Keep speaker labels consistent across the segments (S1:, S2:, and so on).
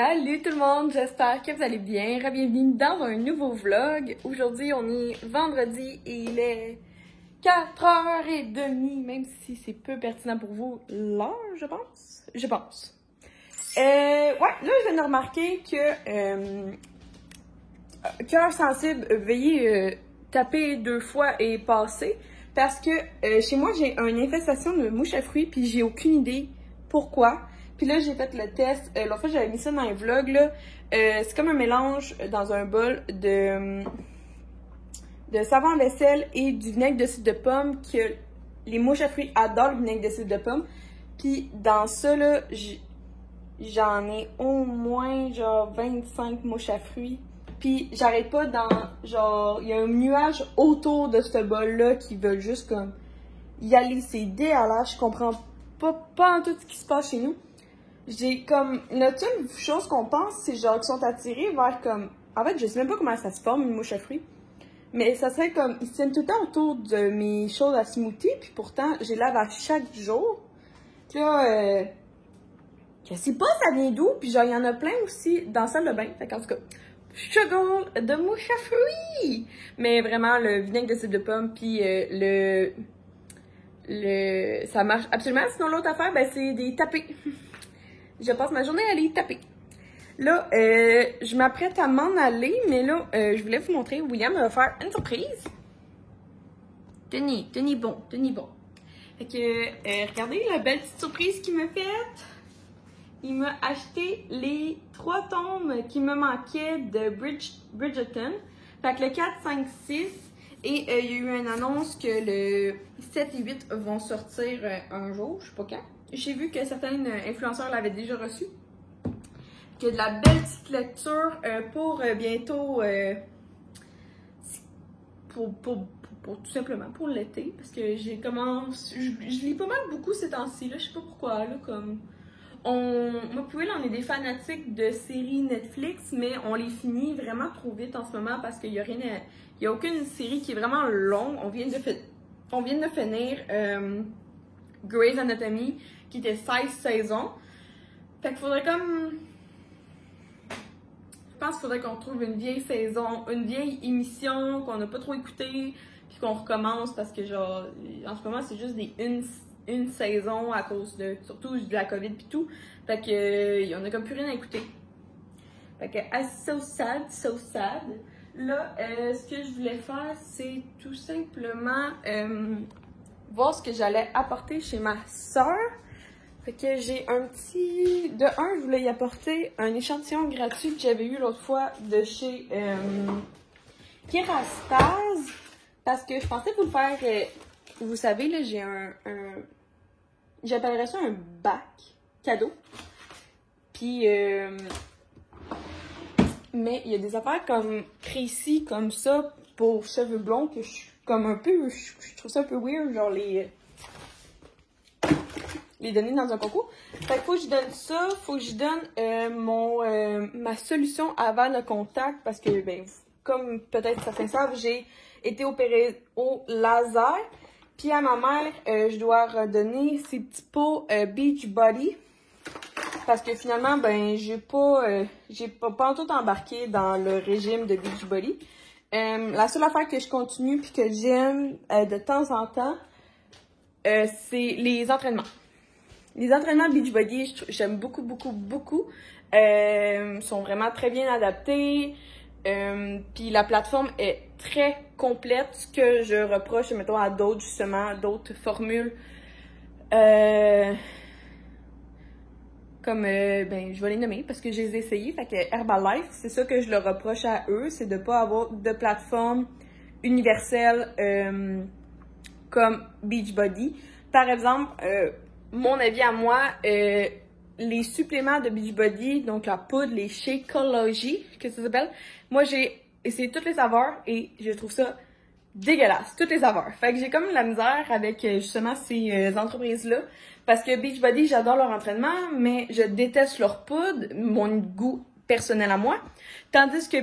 S1: Salut tout le monde, j'espère que vous allez bien. Bienvenue dans un nouveau vlog. Aujourd'hui, on est vendredi et il est 4h30, même si c'est peu pertinent pour vous l'heure, je pense. Ouais, là, je viens de remarquer que cœur sensible, veuillez taper 2 fois et passer. Parce que chez moi, j'ai une infestation de mouches à fruits, puis j'ai aucune idée pourquoi. Puis là, j'ai fait le test. L'autre fois, j'avais mis ça dans un vlog, là. C'est comme un mélange dans un bol de savon à vaisselle et du vinaigre de cidre de pomme, que les mouches à fruits adorent le vinaigre de cidre de pomme. Puis dans ça, là, j'en ai au moins, genre, 25 mouches à fruits. Puis j'arrête pas genre, il y a un nuage autour de ce bol-là qui veulent juste comme y aller. C'est dégueulasse, je comprends pas en tout ce qui se passe chez nous. J'ai comme, la seule chose qu'on pense, c'est genre qu'ils sont attirés vers comme, en fait, je sais même pas comment ça se forme une mouche à fruits, mais ça serait comme, ils se tiennent tout le temps autour de mes choses à smoothie, puis pourtant, je les lave à chaque jour. Puis là, je sais pas ça vient d'où, puis genre, il y en a plein aussi dans la salle de bain, fait qu'en tout cas, struggle de mouche à fruits! Mais vraiment, le vinaigre de cidre de pomme, puis ça marche absolument. Sinon, l'autre affaire, ben, c'est des tapés. Je passe ma journée à les taper. Là, je m'apprête à m'en aller, mais là, je voulais vous montrer. William va faire une surprise. Tenez bon. Fait que, regardez la belle petite surprise qu'il m'a faite. Il m'a acheté les 3 tomes qui me manquaient de Bridgerton. Fait que le 4, 5, 6. Et il y a eu une annonce que le 7 et 8 vont sortir un jour, je sais pas quand. J'ai vu que certains influenceurs l'avaient déjà reçu. Que de la belle petite lecture pour bientôt, pour tout simplement pour l'été. Parce que je lis pas mal beaucoup ces temps-ci, là, je sais pas pourquoi, là, comme... Moi et Will, on est des fanatiques de séries Netflix, mais on les finit vraiment trop vite en ce moment parce qu'il y a aucune série qui est vraiment longue. On vient de finir Grey's Anatomy, qui était 16 saisons. Fait qu'il faudrait comme... Je pense qu'il faudrait qu'on trouve une vieille saison, une vieille émission qu'on n'a pas trop écoutée, puis qu'on recommence parce que, genre, en ce moment, c'est juste une saison à cause surtout de la COVID pis tout. Fait que, on a comme plus rien à écouter. Fait que, so sad. Là, ce que je voulais faire, c'est tout simplement voir ce que j'allais apporter chez ma soeur. Fait que j'ai je voulais y apporter un échantillon gratuit que j'avais eu l'autre fois de chez Kerastase. Parce que je pensais vous le faire, vous savez, là, j'ai j'appellerais ça un bac cadeau. Puis, mais il y a des affaires comme précis comme ça pour cheveux blonds que je suis comme un peu, je trouve ça un peu weird, genre les donner dans un concours. Fait que faut que je donne ça, faut que je donne ma solution avant le contact parce que, ben, comme peut-être certains savent, j'ai été opérée au laser. Puis à ma mère, je dois redonner ces petits pots Beachbody. Parce que finalement, ben, j'ai pas tout embarqué dans le régime de Beachbody. La seule affaire que je continue puis que j'aime de temps en temps, c'est les entraînements. Les entraînements Beachbody, j'aime beaucoup. Sont vraiment très bien adaptés. Puis la plateforme est très complète, ce que je reproche, mettons, à d'autres, justement, d'autres formules. Comme, ben, je vais les nommer parce que je les ai essayés. Fait que Herbalife, c'est ça que je le reproche à eux, c'est de ne pas avoir de plateforme universelle comme Beachbody. Par exemple, mon avis à moi, les suppléments de Beachbody, donc la poudre, les Shakeology, que ça s'appelle, moi j'ai essayé toutes les saveurs et je trouve ça dégueulasse, toutes les saveurs. Fait que j'ai comme la misère avec justement ces entreprises-là, parce que Beachbody, j'adore leur entraînement, mais je déteste leur poudre, mon goût personnel à moi. Tandis que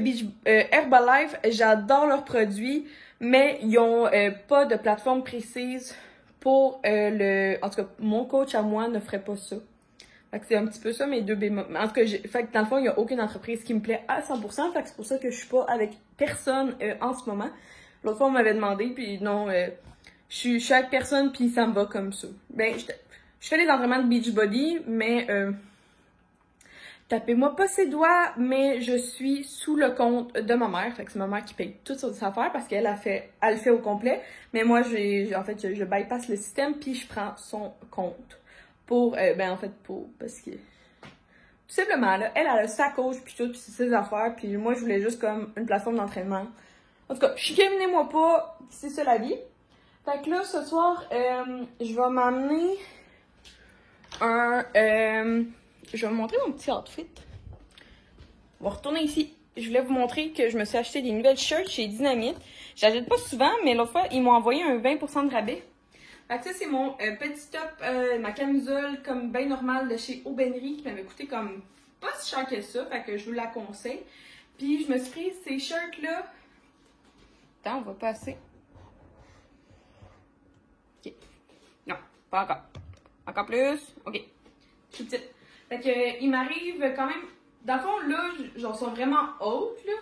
S1: Herbalife, j'adore leurs produits, mais ils ont pas de plateforme précise pour en tout cas, mon coach à moi ne ferait pas ça. Fait que c'est un petit peu ça mes deux bémols. En tout cas, fait que dans le fond, il n'y a aucune entreprise qui me plaît à 100%. Fait que c'est pour ça que je suis pas avec personne en ce moment. L'autre fois, on m'avait demandé, puis non, je suis avec personne, puis ça me va comme ça. Ben, je fais les entraînements de Beachbody, mais tapez-moi pas ses doigts, mais je suis sous le compte de ma mère. Fait que c'est ma mère qui paye toutes ses affaires parce qu'elle elle le fait au complet. Mais moi, en fait, je bypass le système, puis je prends son compte. Parce que... Tout simplement, là, elle a sa coach, puis tout, puis c'est ses affaires, puis moi, je voulais juste comme une plateforme d'entraînement. En tout cas, chicanez-moi pas, c'est ça la vie. Fait que là, ce soir, je vais m'amener je vais vous montrer mon petit outfit. On va retourner ici. Je voulais vous montrer que je me suis acheté des nouvelles shirts chez Dynamite. J'achète pas souvent, mais l'autre fois, ils m'ont envoyé un 20% de rabais. Fait que ça, c'est mon petit top, ma camisole comme bien normale de chez Aubainerie qui m'avait coûté comme pas si cher que ça. Fait que je vous la conseille. Puis je me suis pris ces shirts-là. Attends, on va passer. Ok. Non, pas encore. Encore plus. Ok. Je suis petite. Fait que, il m'arrive quand même. Dans le fond, là, j'en suis vraiment haute, là.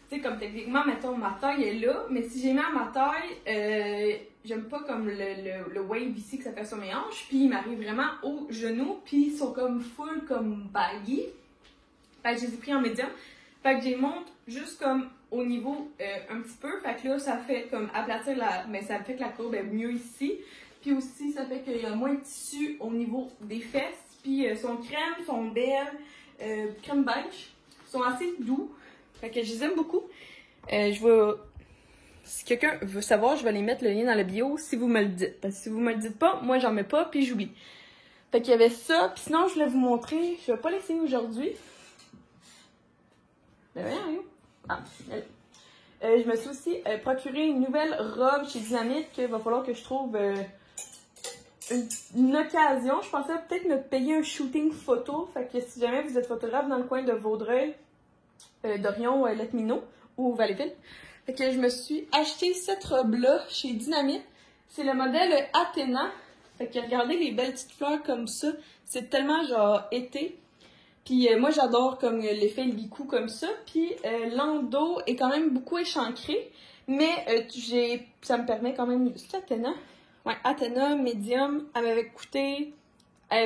S1: Tu sais, comme techniquement, mettons, ma taille est là. Mais si j'ai mis à ma taille, j'aime pas comme le wave ici que ça fait sur mes hanches. Puis il m'arrive vraiment aux genoux. Puis ils sont comme full, comme baggy. Fait que je les ai pris en médium. Fait que je les monte juste comme au niveau un petit peu. Fait que là, ça fait comme aplatir mais ça fait que la courbe est mieux ici. Puis aussi, ça fait qu'il y a moins de tissu au niveau des fesses. Puis sont crème, sont belles, crème beige. Sont assez doux. Fait que je les aime beaucoup. Si quelqu'un veut savoir, je vais les mettre le lien dans la bio si vous me le dites. Parce que si vous me le dites pas, moi j'en mets pas puis j'oublie. Fait qu'il y avait ça. Puis sinon, je voulais vous montrer. Je vais pas l'essayer aujourd'hui. Mais rien. Ah, je me suis aussi procuré une nouvelle robe chez Dynamite qu'il va falloir que je trouve une occasion. Je pensais peut-être me payer un shooting photo. Fait que si jamais vous êtes photographe dans le coin de Vaudreuil, Dorion, Letmino ou Valleyville. Fait que je me suis acheté cette robe-là chez Dynamite. C'est le modèle Athéna. Fait que regardez les belles petites fleurs comme ça. C'est tellement genre été. Puis moi j'adore comme l'effet licou comme ça. Puis l'endos est quand même beaucoup échancré. Mais ça me permet quand même... C'est Athéna? Ouais, Athéna, médium. Elle m'avait coûté...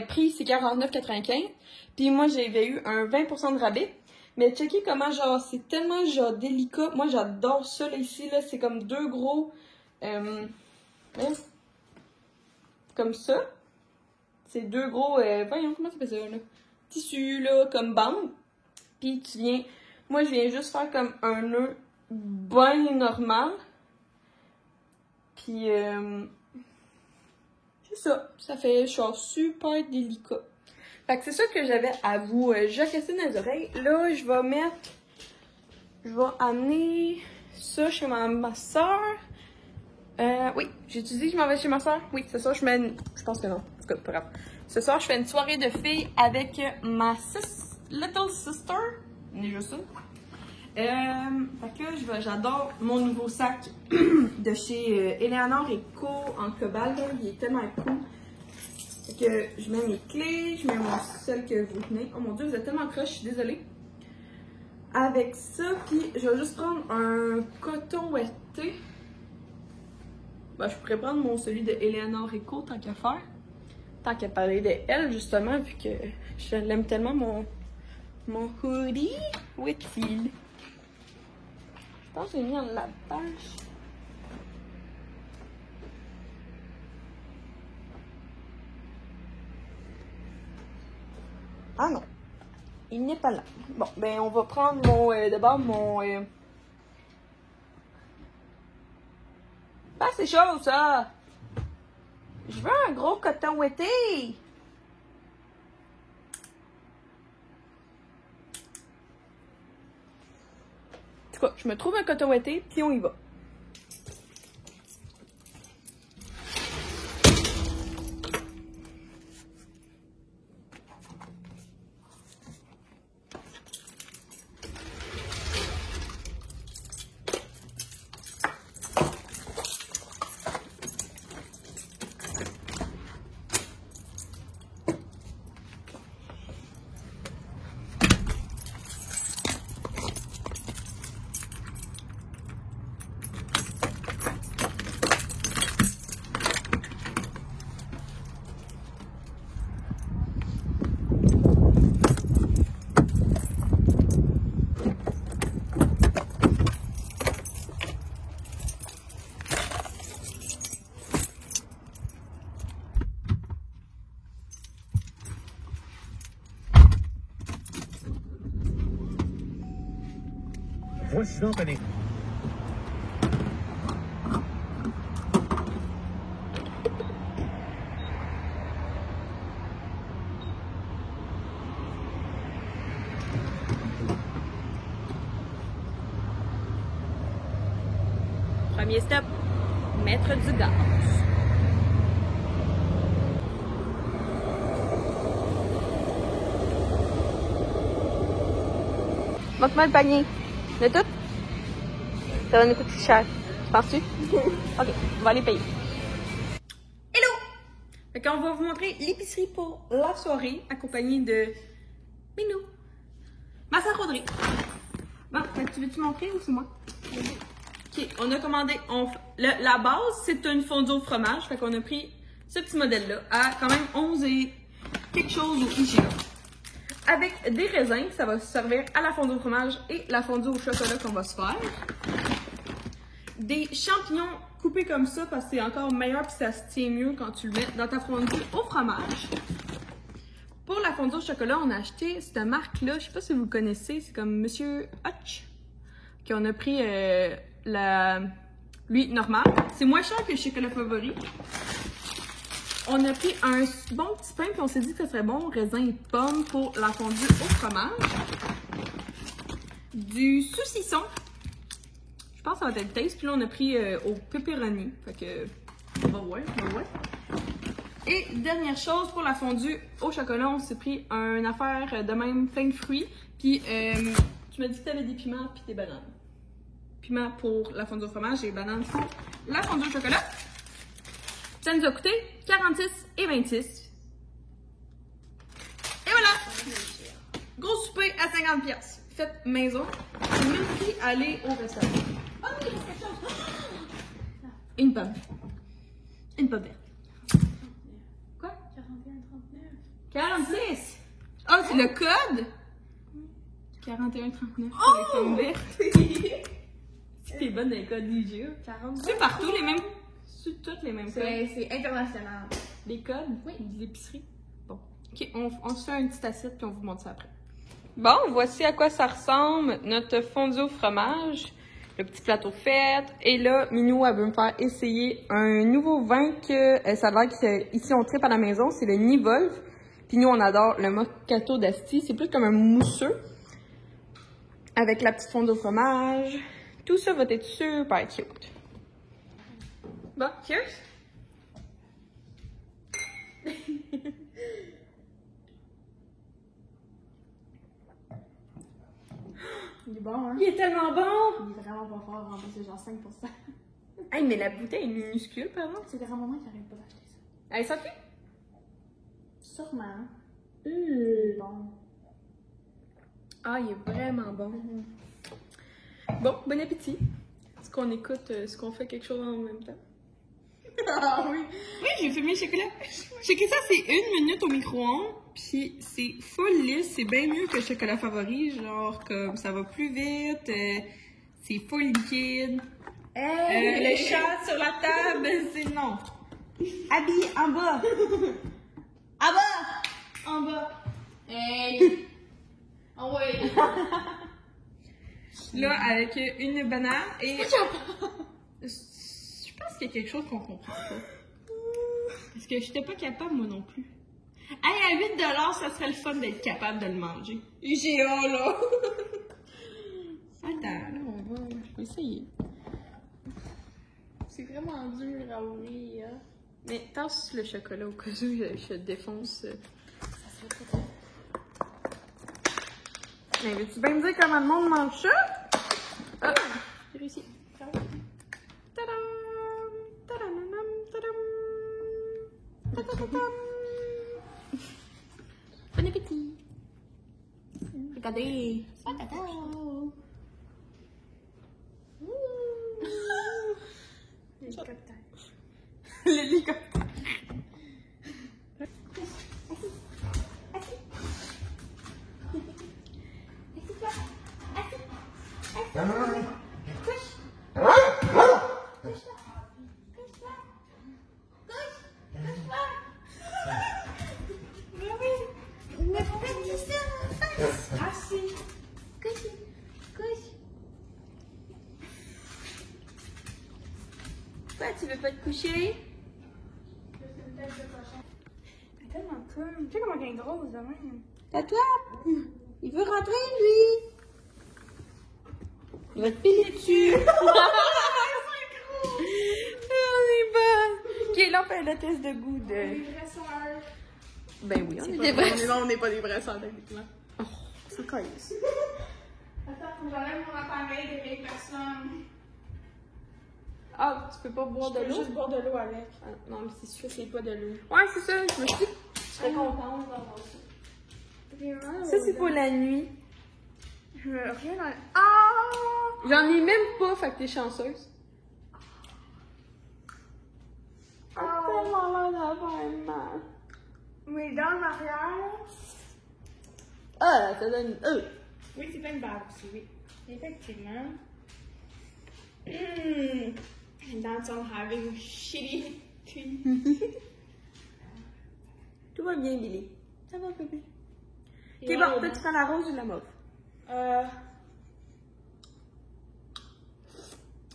S1: prix c'est 49,95. Puis moi j'avais eu un 20% de rabais. Mais checkez comment genre c'est tellement genre délicat. Moi j'adore ça là ici là. C'est comme deux gros... comme ça. C'est deux gros... voyons comment ça fait ça là. Tissu là comme bande. Puis tu viens... Moi je viens juste faire comme un nœud bien normal. Puis c'est ça. Ça fait genre super délicat. Fait que c'est ça que j'avais à vous jacasser dans les oreilles. Là, je vais amener ça chez ma soeur. Oui, j'ai dit que je m'en vais chez ma soeur. Oui, c'est ça, je pense que non. En tout cas, pas grave. Ce soir, je fais une soirée de filles avec ma little sister. On est juste ça. Fait que j'adore mon nouveau sac de chez Eleanor & Co en cobalt. Il est tellement cool. Fait que je mets mes clés, je mets celle que vous tenez. Oh mon dieu, vous êtes tellement croche, je suis désolée. Avec ça, puis je vais juste prendre un coton ouetté. Ben, je pourrais prendre celui de Eleanor & Co tant qu'à faire. Tant qu'à parler de elle, justement, vu que je l'aime tellement, mon hoodie. Où est-il? Je pense que j'ai mis en lavage. Ah non, il n'est pas là. Bon, ben on va prendre d'abord mon... Ah, c'est chaud ça! Je veux un gros coton ouetté! En tout cas, je me trouve un coton ouetté, puis on y va.
S2: Voici donc un
S1: Premier step, mettre du gaz. Montre-moi le panier. De tout? Ça va nous coûter cher. Penses-tu? Ok, on va aller payer. Hello! Fait qu'on va vous montrer l'épicerie pour la soirée, accompagnée de Minou. Ma sœur Audrey. Bon, tu veux-tu montrer ou c'est moi? Ok, on a commandé. La base, c'est une fondue au fromage. Fait qu'on a pris ce petit modèle-là à quand même 11 et quelque chose au IGA. Avec des raisins, ça va se servir à la fondue au fromage et la fondue au chocolat qu'on va se faire. Des champignons coupés comme ça parce que c'est encore meilleur puis ça se tient mieux quand tu le mets dans ta fondue au fromage. Pour la fondue au chocolat, on a acheté cette marque-là, je sais pas si vous le connaissez, c'est comme Monsieur Hutch. On a pris lui normal. C'est moins cher que le chocolat favori. On a pris un bon petit pain puis on s'est dit que ça serait bon, raisin et pomme pour la fondue au fromage. Du saucisson. Je pense que ça va être taste. Puis là, on a pris au pepperoni. Fait que, on va voir. Et dernière chose, pour la fondue au chocolat, on s'est pris une affaire de même, plein de fruits. Puis, tu m'as dit que tu avais des piments puis des bananes. Piments pour la fondue au fromage et bananes pour la fondue au chocolat. Ça nous a coûté 46 et 26. Et voilà! Gros souper à 50 pièces. Faites maison. J'ai même pris aller au restaurant. Oh, mais il y a quelque chose. Une pomme. Une pomme verte. Quoi? 46! Oh, c'est le code? 41,39 pour les pommes vertes. Si t'es bonne dans les codes d'IGA. C'est partout les mêmes. C'est toutes les mêmes codes.
S3: C'est international.
S1: Les codes? Oui. Des épiceries. Bon. Ok, on se fait une petite assiette puis on vous montre ça après. Bon, voici à quoi ça ressemble notre fondue au fromage. Le petit plateau fait. Et là, Minou, elle veut me faire essayer un nouveau vin que ça a l'air qu'ici on tripe à la maison. C'est le Nivolve. Puis nous, on adore le Moscato d'Asti. C'est plus comme un mousseux. Avec la petite fondue au fromage. Tout ça va être super cute. Bon, cheers!
S3: Il est bon, hein?
S1: Il est tellement bon!
S3: Il est vraiment pas fort, en plus, c'est genre 5%.
S1: Hey, mais la bouteille est minuscule, par exemple.
S3: C'est vraiment moi qui arrête pas d'acheter ça.
S1: Elle est sortie?
S3: Sûrement. Bon.
S1: Ah, il est vraiment bon. Bon, bon appétit. Est-ce qu'on écoute, est-ce qu'on fait quelque chose en même temps?
S3: Ah oui!
S1: Oui, j'ai fait mes chocolats. Checkez ça, c'est 1 minute au micro-ondes. Puis c'est full lisse, c'est bien mieux que le chocolat favori. Genre, comme ça va plus vite, c'est full liquide.
S3: Hey!
S1: Le chat sur la table, c'est non.
S3: Abby, en bas! En bas!
S1: En bas.
S3: Hey! Oh oui!
S1: Là, avec une banane et... Je pense qu'il y a quelque chose qu'on comprend pas. Parce que j'étais pas capable, moi non plus. Hey, à 8$, ça serait le fun d'être capable de le manger. IGA, là! Attends, là, je vais essayer.
S3: C'est vraiment dur à ouvrir.
S1: Mais tasse le chocolat au cas où je défonce.
S3: Ça serait trop tard.
S1: Mais veux-tu bien me dire comment le monde mange ça? Ah! J'ai réussi.
S3: Bravo.
S1: Tadam! Tadam! Tadam! Tadam! Bon appétit! Regardez!
S3: L'hélicoptère.
S1: L'hélicoptère! Quoi, tu veux pas te coucher?
S3: Elle est tellement conne. Tu sais comment elle est grosse de même.
S1: T'attrapes! Il veut rentrer, lui! Il va te piler dessus! On est bon! Ok, là, on fait le test de goût de...
S3: Les vraies sœurs.
S1: Ben oui, on est
S3: pas
S1: des
S3: vrai.
S1: vrais.
S3: Non, on n'est pas des vraies sœurs, techniquement.
S1: Oh, ça casse.
S3: Attends, faut que j'enlève mon appareil de vieille personne.
S1: Ah, tu peux pas boire
S3: Je
S1: de
S3: peux
S1: l'eau?
S3: juste boire de l'eau avec. Ah, non, mais c'est sûr que c'est pas de l'eau.
S1: Ouais, c'est ça, je me suis dit.
S3: Je serais contente d'avoir ça.
S1: Ça, c'est pour la nuit.
S3: Je veux rien dans... Ah!
S1: J'en ai même pas, fait que t'es chanceuse.
S3: Ah!
S1: Tellement l'air d'avoir mal.
S3: Mes dents en arrière.
S1: Ah, ça donne.
S3: Oui, c'est pas une barbe aussi, oui. Effectivement. Dents sont having shitty teeth.
S1: Tout va bien, Billy. Ça va, bébé. Ok,
S3: Et
S1: bon,
S3: ouais,
S1: toi, tu prends la rose ou la mauve?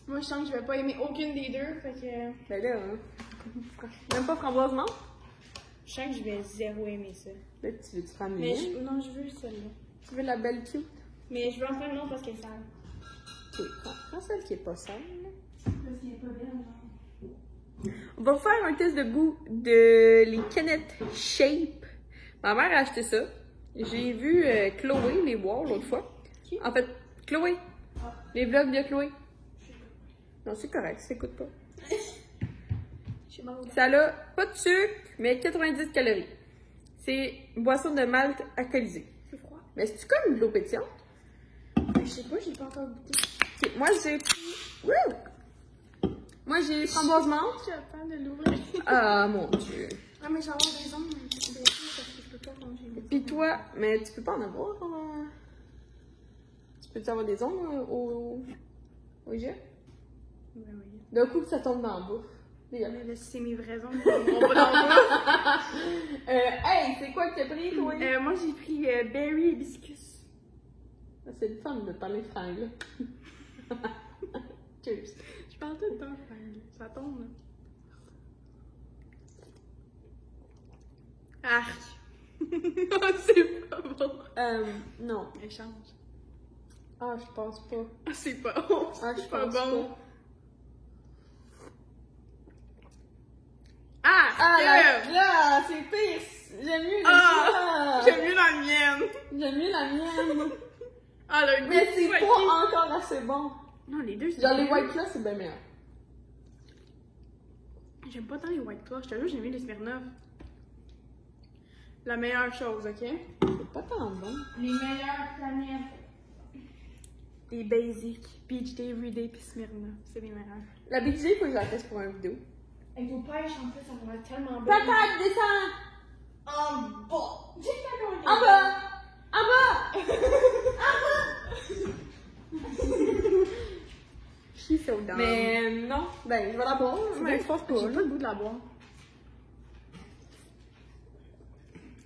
S3: Moi, je sens que je vais pas aimer aucune des deux, fait que...
S1: Ben là, hein. Même pas framboise menthe?
S3: Je sens que je vais zéro aimer ça.
S1: Là, tu veux-tu prendre
S3: Mais
S1: une?
S3: non, je veux celle-là.
S1: Tu veux la belle cute?
S3: Mais je veux en prendre une autre parce qu'elle est sale.
S1: Ok, prends celle qui est pas sale, là.
S3: Parce qu'elle est pas belle, genre.
S1: On va faire un test de goût de les canettes Shape. Ma mère a acheté ça. J'ai vu Chloé les boire l'autre fois.
S3: Qui?
S1: En fait, Chloé.
S3: Ah.
S1: Les vlogs de Chloé. Non, c'est correct, ça s'écoute pas.
S3: J'ai mal aux dents.
S1: Ça a pas de sucre, mais 90 calories. C'est une boisson de malt alcoolisée.
S3: C'est froid.
S1: Mais c'est-tu comme de l'eau pétillante?
S3: Je sais pas, j'ai pas encore goûté.
S1: Ok, moi j'ai pris. Wouh! Moi j'ai framboise menthe.
S3: J'attends de l'ouvrir.
S1: Ah mon dieu.
S3: Ah, mais j'ai avoir des ongles blessés parce que je peux pas manger.
S1: Pis toi, mais tu peux pas en avoir. Tu peux avoir des ongles au jet?
S3: Oui, oui.
S1: D'un coup que ça tombe dans la bouffe.
S3: Mais là, si c'est mes vrais ongles, ils vont pas dans le
S1: Hey, c'est quoi que t'as pris, toi?
S3: Moi, j'ai pris berry hibiscus.
S1: C'est le fun de parler fringues, là. Cheers.
S3: Je parle tout le temps, fringue. Ça tombe, là. Arc. C'est pas bon.
S1: Non.
S3: Échange.
S1: Ah, je pense pas.
S3: Ah, c'est pas bon.
S1: Ah, je
S3: C'est pas
S1: pense
S3: bon.
S1: pas.
S3: Ah,
S1: Ah,
S3: yeah.
S1: là, c'est pire. J'aime mieux
S3: Ah,
S1: le
S3: j'aime mieux la mienne.
S1: J'aime mieux la mienne.
S3: Ah, le goût.
S1: Mais c'est
S3: sweaty.
S1: pas encore assez bon.
S3: Non, les deux, c'est
S1: Genre, les
S3: bien.
S1: White Claw, c'est bien meilleur.
S3: J'aime pas tant les White Claw. Je te jure, j'aime mieux les Smirnoff. La meilleure chose, ok?
S1: C'est pas tant bon.
S3: Les meilleures planètes. Les basic. Peach Day, Everyday, puis Smirnoff. C'est les meilleurs.
S1: La Big J, faut que je la teste pour une vidéo.
S3: Avec vos pêches, en plus, ça va être tellement bon.
S1: Patate, descends!
S3: En bas!
S1: En bas! En bas!
S3: She's so dumb.
S1: Mais non, ben, je vais la boire. Mais je pense pas.
S3: J'ai pas le goût de la boire.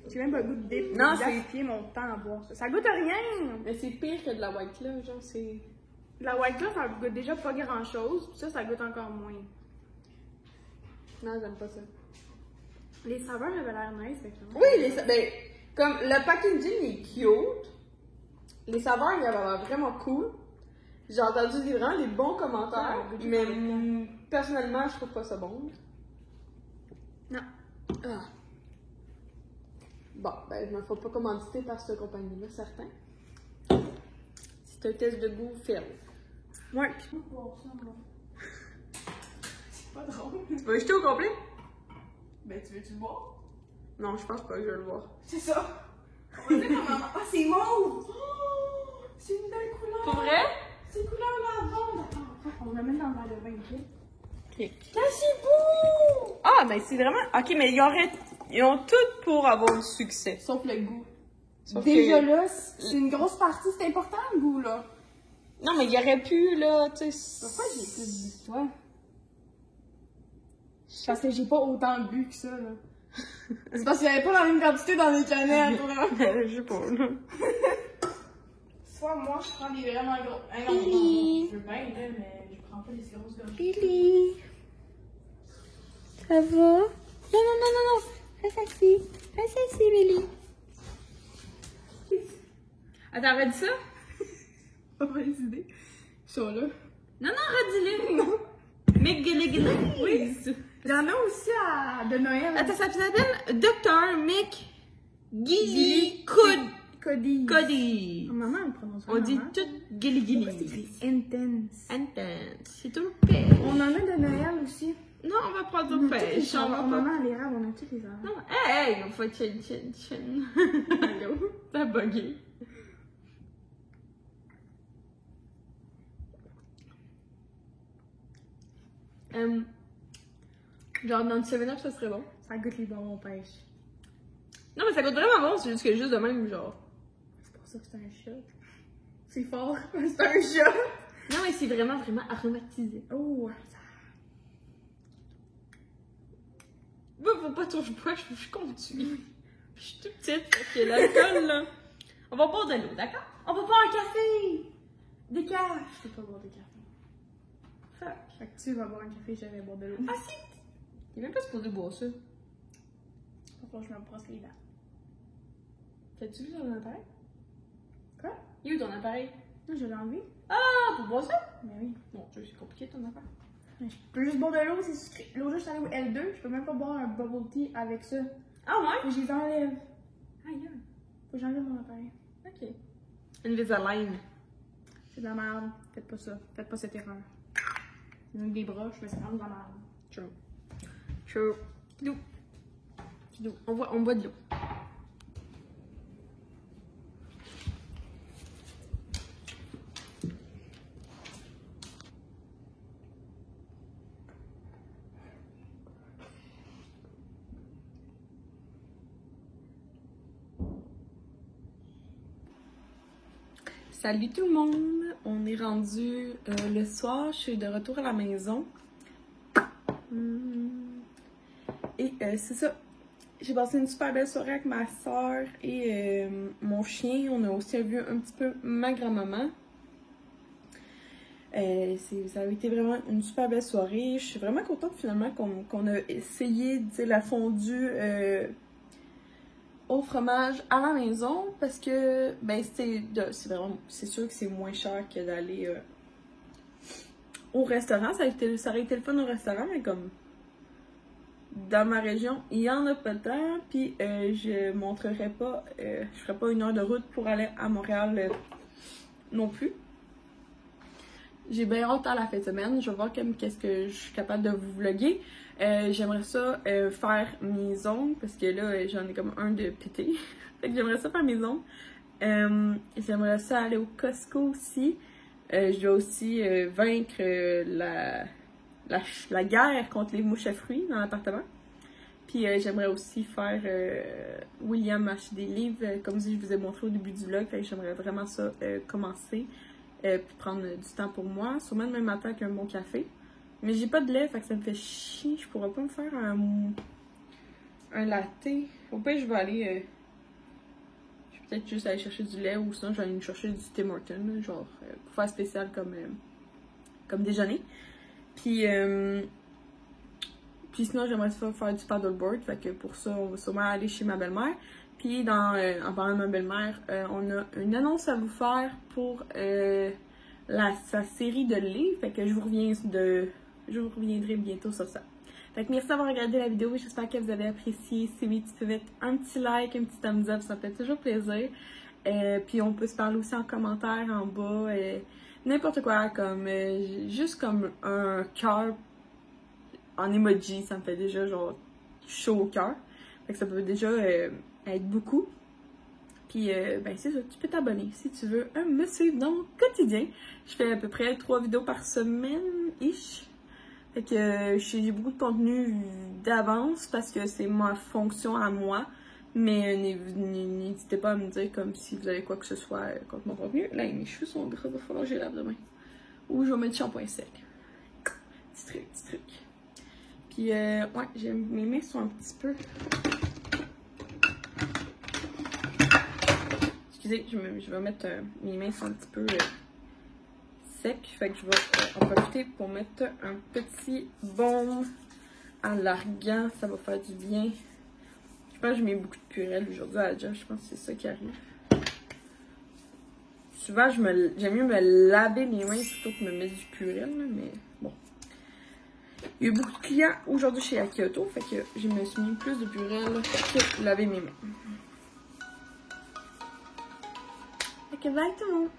S3: J'ai même pas le goût de dip.
S1: Non,
S3: gaspiller mon temps à boire ça. Ça goûte à rien!
S1: Mais c'est pire que de la White Claw, genre, c'est.
S3: La White Claw, ça goûte déjà pas grand chose. Puis ça goûte encore moins.
S1: Non, j'aime pas ça.
S3: Les saveurs avaient l'air nice, fait que...
S1: Oui, ben, comme le packaging est cute, les saveurs, ils avaient l'air vraiment cool. J'ai entendu vraiment des bons commentaires,
S3: Ouais,
S1: mais personnellement, je trouve pas ça bon.
S3: Non.
S1: Ah. Bon, ben, je me fais pas commanditer par cette compagnie-là, certain. C'est un test de goût ferme.
S3: Ouais. C'est pas drôle.
S1: Tu vas jeter au complet?
S3: Ben, tu veux-tu le boire?
S1: Non, je pense pas que je vais le voir.
S3: C'est ça. On va dire comment... Ah, c'est mauve! Oh, c'est une belle couleur!
S1: Pour vrai?
S3: C'est couleur lavande! Attends, on va mettre dans le verre de vin, ok?
S1: Ok.
S3: Là, c'est beau!
S1: Ah, ben, c'est vraiment. Ok, mais ils ont tout pour avoir du succès.
S3: Sauf le goût.
S1: Sauf
S3: Déjà
S1: que-
S3: là, c'est une grosse partie, c'est important le goût, là.
S1: Non, mais il y aurait pu, là, tu sais.
S3: Pourquoi j'ai plus de goût que toi? Parce que j'ai pas autant bu que ça, là. C'est parce qu'il y avait pas la même quantité dans les canettes, là.
S1: Je sais pas, là.
S3: Soit moi, je prends des vraiment gros. Ah non,
S1: Billy.
S3: je veux bien, là, mais je prends pas des grosses gorgées.
S1: Billy. Ça va? Non, non, non, non, non. Reste assis. Reste assis, Billy. Attends, redis ça?
S3: Mauvaise idée. Ils sont là.
S1: Non, non, redis-le. Non. McGilligan.
S3: Oui. Il y en a aussi de Noël.
S1: Attends, ça s'appelle Dr. McGilly
S3: Cody.
S1: Cody.
S3: Maman, elle prononce
S1: On dit tout Gilly.
S3: Intense.
S1: Intense. C'est tout le pêche.
S3: On en a de Noël aussi.
S1: Non, on va prendre du pêche. On va pas.
S3: Maman, les raves, on a toutes les raves.
S1: Non, hey, on fait chin. Allô? T'as bugué. Genre dans le 7-Up, ça serait bon.
S3: Ça goûte les bonbons pêche.
S1: Non, mais ça goûte vraiment bon, c'est juste que juste de même, genre.
S3: C'est pour ça que c'est un shot. C'est fort, c'est un shot.
S1: Non, mais c'est vraiment aromatisé.
S3: Oh, ça...
S1: Faut pas trop que je continue. Je suis toute petite, fait que l'alcool, là. On va boire de l'eau, d'accord?
S3: On va boire un café! Des cafés! Je peux pas boire de café.
S1: Fuck.
S3: Fait que tu vas boire un café, je vais boire de l'eau.
S1: Ah si! T'es même pas supposé boire ça.
S3: Faut que je me brosse les dents.
S1: T'as-tu vu ton appareil?
S3: Quoi?
S1: Il est où ton appareil?
S3: Non, je l'ai enlevé.
S1: Ah, pour boire ça?
S3: Mais oui.
S1: Bon, c'est compliqué ton affaire.
S3: Mais je peux juste boire de l'eau, c'est sucré. L'autre jour, je suis allée au L2, je peux même pas boire un bubble tea avec ça.
S1: Ah ouais?
S3: Mais je les enlève.
S1: Aïe.
S3: Faut que j'enlève mon appareil.
S1: Ok. Invisalign.
S3: C'est de la merde. Faites pas ça. Faites pas cette erreur. Donc des broches, mais ça rentre dans la merde.
S1: True. D'où? On boit de l'eau. Salut tout le monde! On est rendu le soir, je suis de retour à la maison. Et c'est ça, j'ai passé une super belle soirée avec ma soeur et mon chien. On a aussi vu un petit peu ma grand-maman. Ça a été vraiment une super belle soirée. Je suis vraiment contente finalement qu'on a essayé la fondue au fromage à la maison parce que ben c'est sûr que c'est moins cher que d'aller au restaurant. Ça aurait été le fun au restaurant, mais comme dans ma région, il y en a pas tant, puis je montrerai pas, je ferai pas 1 heure de route pour aller à Montréal non plus. J'ai bien hâte à la fin de semaine. Je vais voir qu'est-ce que je suis capable de vous vlogger. J'aimerais ça faire mes ongles parce que là j'en ai comme un de pété. Fait que j'aimerais ça faire mes ongles. J'aimerais ça aller au Costco aussi. Je dois aussi vaincre la guerre contre les mouches à fruits dans l'appartement. Puis j'aimerais aussi faire William acheter des livres comme je vous ai montré au début du vlog. Fait que j'aimerais vraiment ça commencer. Puis prendre du temps pour moi, sûrement demain matin avec un bon café. Mais j'ai pas de lait, fait que ça me fait chier. Je pourrais pas me faire un latte. Au pire, je vais aller. Je vais peut-être juste aller chercher du lait ou sinon je vais aller me chercher du Tim Hortons, genre pour faire spécial comme déjeuner. Puis sinon, j'aimerais faire du paddleboard. Fait que pour ça, on va sûrement aller chez ma belle-mère. Puis en parlant de ma belle-mère, on a une annonce à vous faire pour sa série de livres. Fait que je vous reviendrai bientôt sur ça. Fait que merci d'avoir regardé la vidéo. J'espère que vous avez apprécié. Si oui, tu peux mettre un petit like, un petit thumbs up, ça me fait toujours plaisir. Puis on peut se parler aussi en commentaire en bas. N'importe quoi, comme juste comme un cœur en emoji, ça me fait déjà genre chaud au cœur. Fait que ça peut déjà être beaucoup. Puis, ben c'est ça, tu peux t'abonner si tu veux me suivre dans mon quotidien. Je fais à peu près 3 vidéos par semaine-ish. Fait que j'ai beaucoup de contenu d'avance parce que c'est ma fonction à moi. Mais n'hésitez pas à me dire comme si vous avez quoi que ce soit contre mon contenu. Là, mes cheveux sont gras, il va falloir que je les lave demain. Ou je vais mettre du shampoing sec. Petit truc. Puis, ouais, mes mains sont un petit peu... Excusez, je vais mettre... mes mains sont un petit peu secs. Fait que je vais en profiter pour mettre un petit baume en larguant, ça va faire du bien. Je pense que j'ai mis beaucoup de purée aujourd'hui à la job. Je pense que c'est ça qui arrive. Souvent, j'aime mieux me laver les mains plutôt que me mettre du purée, mais bon. Il y a eu beaucoup de clients aujourd'hui chez Akioto, fait que je me suis mis plus de purée que laver mes mains. Fait que bye tout le monde!